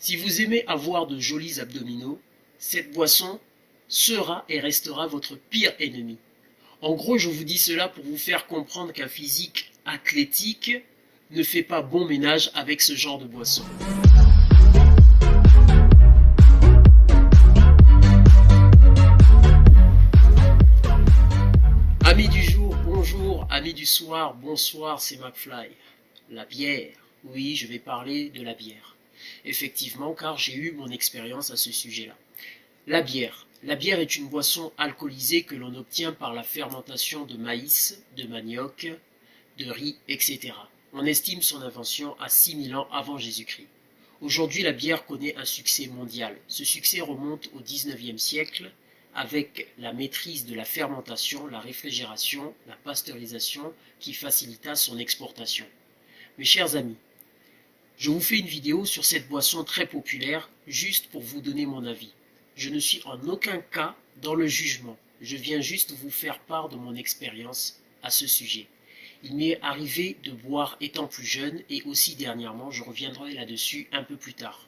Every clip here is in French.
Si vous aimez avoir de jolis abdominaux, cette boisson sera et restera votre pire ennemi. En gros, je vous dis cela pour vous faire comprendre qu'un physique athlétique ne fait pas bon ménage avec ce genre de boisson. Amis du jour, bonjour, amis du soir, bonsoir, c'est McFly. La bière, oui, je vais parler de la bière. Effectivement, car j'ai eu mon expérience à ce sujet-là. La bière. La bière est une boisson alcoolisée que l'on obtient par la fermentation de maïs, de manioc, de riz, etc. On estime son invention à 6000 ans avant Jésus-Christ. Aujourd'hui, la bière connaît un succès mondial. Ce succès remonte au XIXe siècle avec la maîtrise de la fermentation, la réfrigération, la pasteurisation qui facilita son exportation. Mes chers amis, je vous fais une vidéo sur cette boisson très populaire, juste pour vous donner mon avis. Je ne suis en aucun cas dans le jugement, je viens juste vous faire part de mon expérience à ce sujet. Il m'est arrivé de boire étant plus jeune et aussi dernièrement, je reviendrai là-dessus un peu plus tard.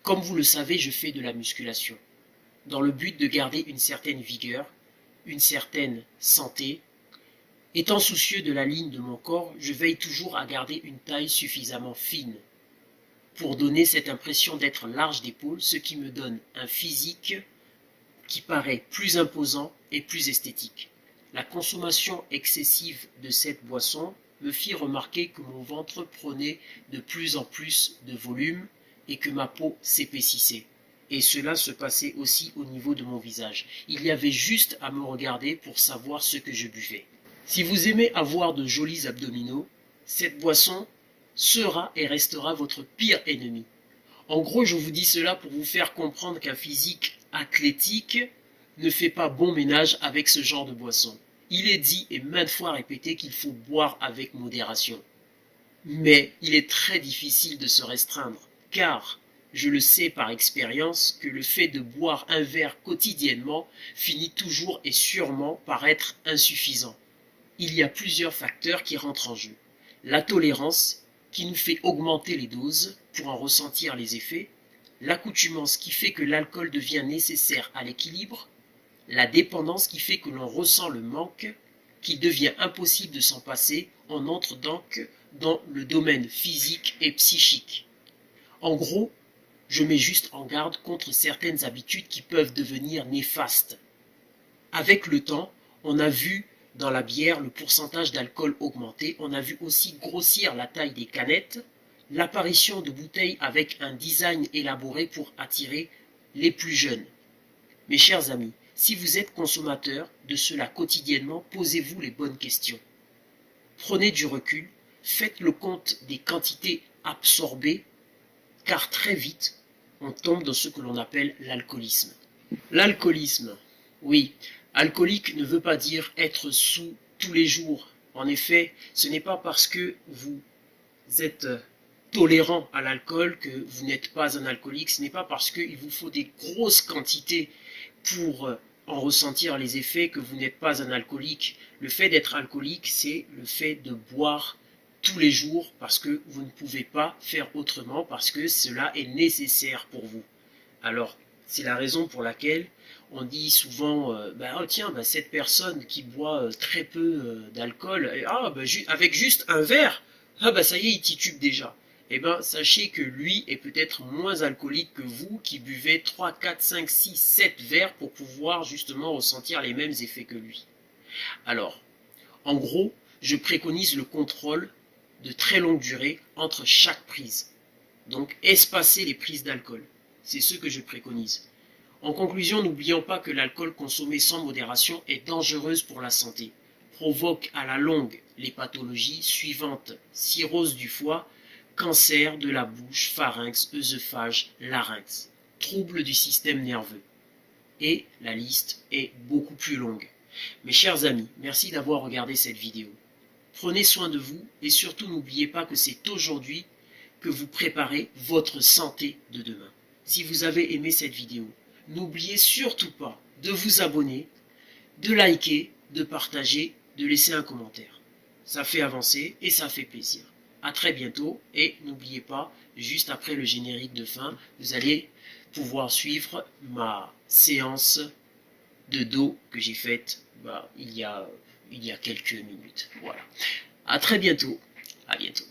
Comme vous le savez, je fais de la musculation, dans le but de garder une certaine vigueur, une certaine santé. Étant soucieux de la ligne de mon corps, je veille toujours à garder une taille suffisamment fine pour donner cette impression d'être large d'épaule, ce qui me donne un physique qui paraît plus imposant et plus esthétique. La consommation excessive de cette boisson me fit remarquer que mon ventre prenait de plus en plus de volume et que ma peau s'épaississait. Et cela se passait aussi au niveau de mon visage. Il y avait juste à me regarder pour savoir ce que je buvais. Si vous aimez avoir de jolis abdominaux, cette boisson sera et restera votre pire ennemi. En gros, je vous dis cela pour vous faire comprendre qu'un physique athlétique ne fait pas bon ménage avec ce genre de boisson. Il est dit et maintes fois répété qu'il faut boire avec modération. Mais il est très difficile de se restreindre, car je le sais par expérience que le fait de boire un verre quotidiennement finit toujours et sûrement par être insuffisant. Il y a plusieurs facteurs qui rentrent en jeu. La tolérance, qui nous fait augmenter les doses pour en ressentir les effets, l'accoutumance qui fait que l'alcool devient nécessaire à l'équilibre, la dépendance qui fait que l'on ressent le manque, qu'il devient impossible de s'en passer, on entre donc dans le domaine physique et psychique. En gros, je mets juste en garde contre certaines habitudes qui peuvent devenir néfastes. Avec le temps, on a vu dans la bière le pourcentage d'alcool augmenter, on a vu aussi grossir la taille des canettes, l'apparition de bouteilles avec un design élaboré pour attirer les plus jeunes. Mes chers amis, si vous êtes consommateur de cela quotidiennement, posez-vous les bonnes questions. Prenez du recul, faites le compte des quantités absorbées, car très vite, on tombe dans ce que l'on appelle l'alcoolisme. L'alcoolisme, oui, alcoolique ne veut pas dire être sous tous les jours. En effet, ce n'est pas parce que vous êtes tolérant à l'alcool que vous n'êtes pas un alcoolique. Ce n'est pas parce qu'il vous faut des grosses quantités pour en ressentir les effets que vous n'êtes pas un alcoolique. Le fait d'être alcoolique, c'est le fait de boire tous les jours parce que vous ne pouvez pas faire autrement, parce que cela est nécessaire pour vous. Alors, c'est la raison pour laquelle on dit souvent cette personne qui boit très peu d'alcool, avec juste un verre, ça y est, il titube déjà. Sachez que lui est peut-être moins alcoolique que vous qui buvez 3, 4, 5, 6, 7 verres pour pouvoir justement ressentir les mêmes effets que lui. Alors, en gros, je préconise le contrôle de très longue durée entre chaque prise. Donc, espacer les prises d'alcool. C'est ce que je préconise. En conclusion, n'oublions pas que l'alcool consommé sans modération est dangereuse pour la santé, provoque à la longue les pathologies suivantes: cirrhose du foie, cancer de la bouche, pharynx, œsophage, larynx, troubles du système nerveux. Et la liste est beaucoup plus longue. Mes chers amis, merci d'avoir regardé cette vidéo. Prenez soin de vous et surtout n'oubliez pas que c'est aujourd'hui que vous préparez votre santé de demain. Si vous avez aimé cette vidéo, n'oubliez surtout pas de vous abonner, de liker, de partager, de laisser un commentaire. Ça fait avancer et ça fait plaisir. à très bientôt. Et n'oubliez pas, juste après le générique de fin, vous allez pouvoir suivre ma séance de dos que j'ai faite il y a quelques minutes. Voilà. À très bientôt. À bientôt.